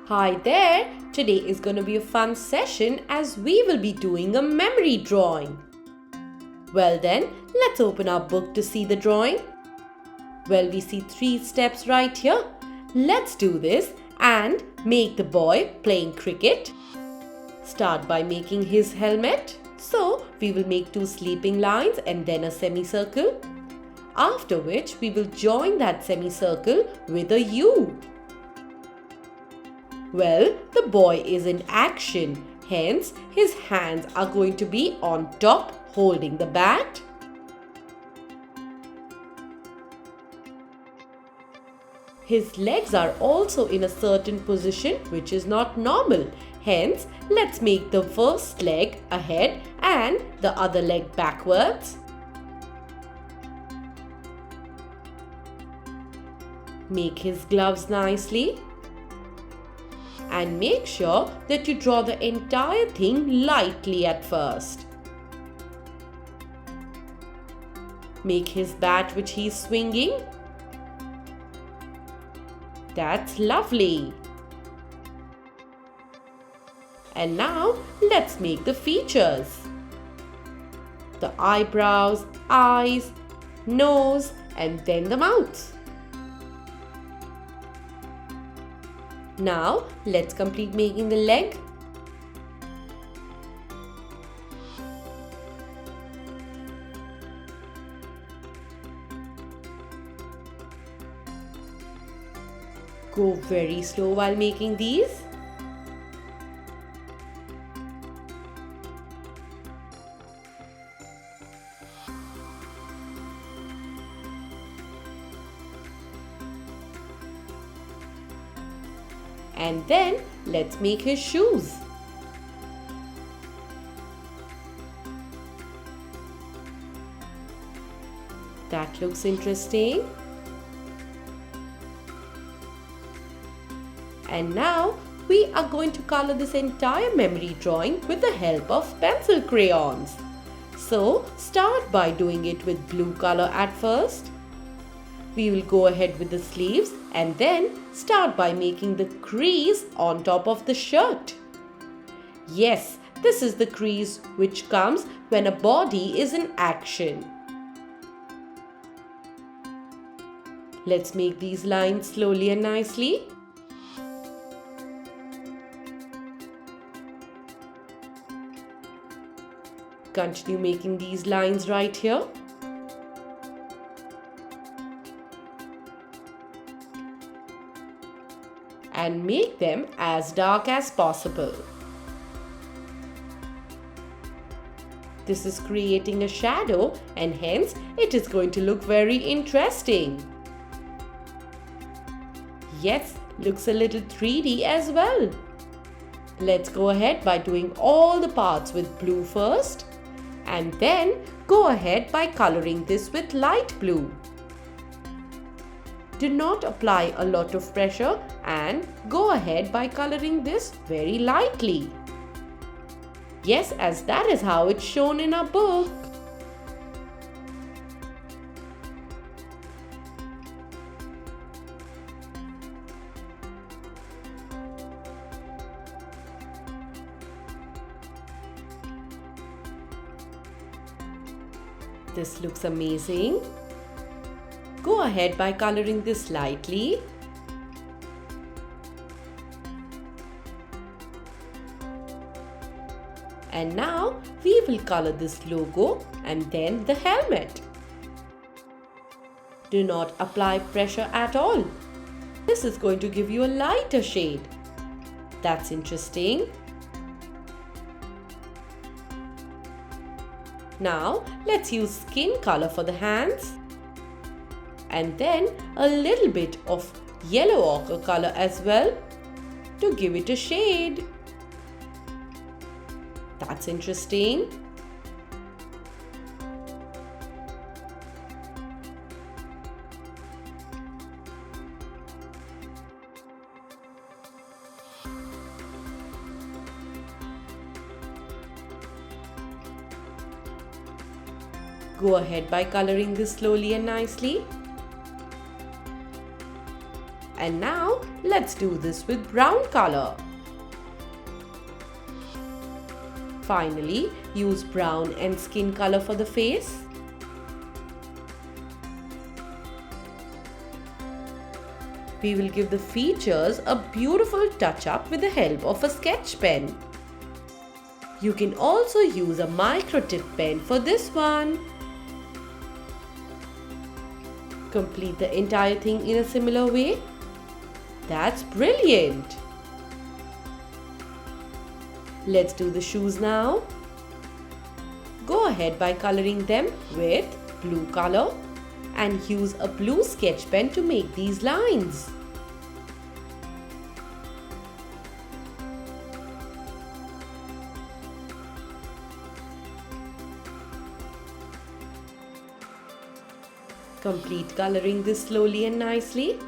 Hi there! Today is going to be a fun session as we will be doing a memory drawing. Well then, let's open our book to see the drawing. Well, we see 3 steps right here. Let's do this and make the boy playing cricket. Start by making his helmet. So, we will make 2 sleeping lines and then a semicircle. After which, we will join that semicircle with a U. Well, the boy is in action, hence his hands are going to be on top holding the bat. His legs are also in a certain position which is not normal, hence let's make the first leg ahead and the other leg backwards. Make his gloves nicely. And make sure that you draw the entire thing lightly at first. Make his bat which he is swinging. That's lovely. And now let's make the features. The eyebrows, eyes, nose, and then the mouth. Now, let's complete making the leg. Go very slow while making these. And then let's make his shoes. That looks interesting. And now we are going to color this entire memory drawing with the help of pencil crayons. So start by doing it with blue color at first. We will go ahead with the sleeves and then start by making the crease on top of the shirt. Yes, this is the crease which comes when a body is in action. Let's make these lines slowly and nicely. Continue making these lines right here. And make them as dark as possible. This is creating a shadow and hence it is going to look very interesting. Yes, looks a little 3D as well. Let's go ahead by doing all the parts with blue first and then go ahead by coloring this with light blue. Do not apply a lot of pressure and go ahead by coloring this very lightly. Yes, as that is how it's shown in our book. This looks amazing. Go ahead by coloring this lightly. And now we will color this logo and then the helmet. Do not apply pressure at all. This is going to give you a lighter shade. That's interesting. Now let's use skin color for the hands. And then a little bit of yellow ochre color as well to give it a shade. That's interesting. Go ahead by coloring this slowly and nicely. And now let's do this with brown color. Finally, use brown and skin color for the face. We will give the features a beautiful touch-up with the help of a sketch pen. You can also use a micro tip pen for this one. Complete the entire thing in a similar way. That's brilliant! Let's do the shoes now. Go ahead by coloring them with blue color and use a blue sketch pen to make these lines. Complete coloring this slowly and nicely.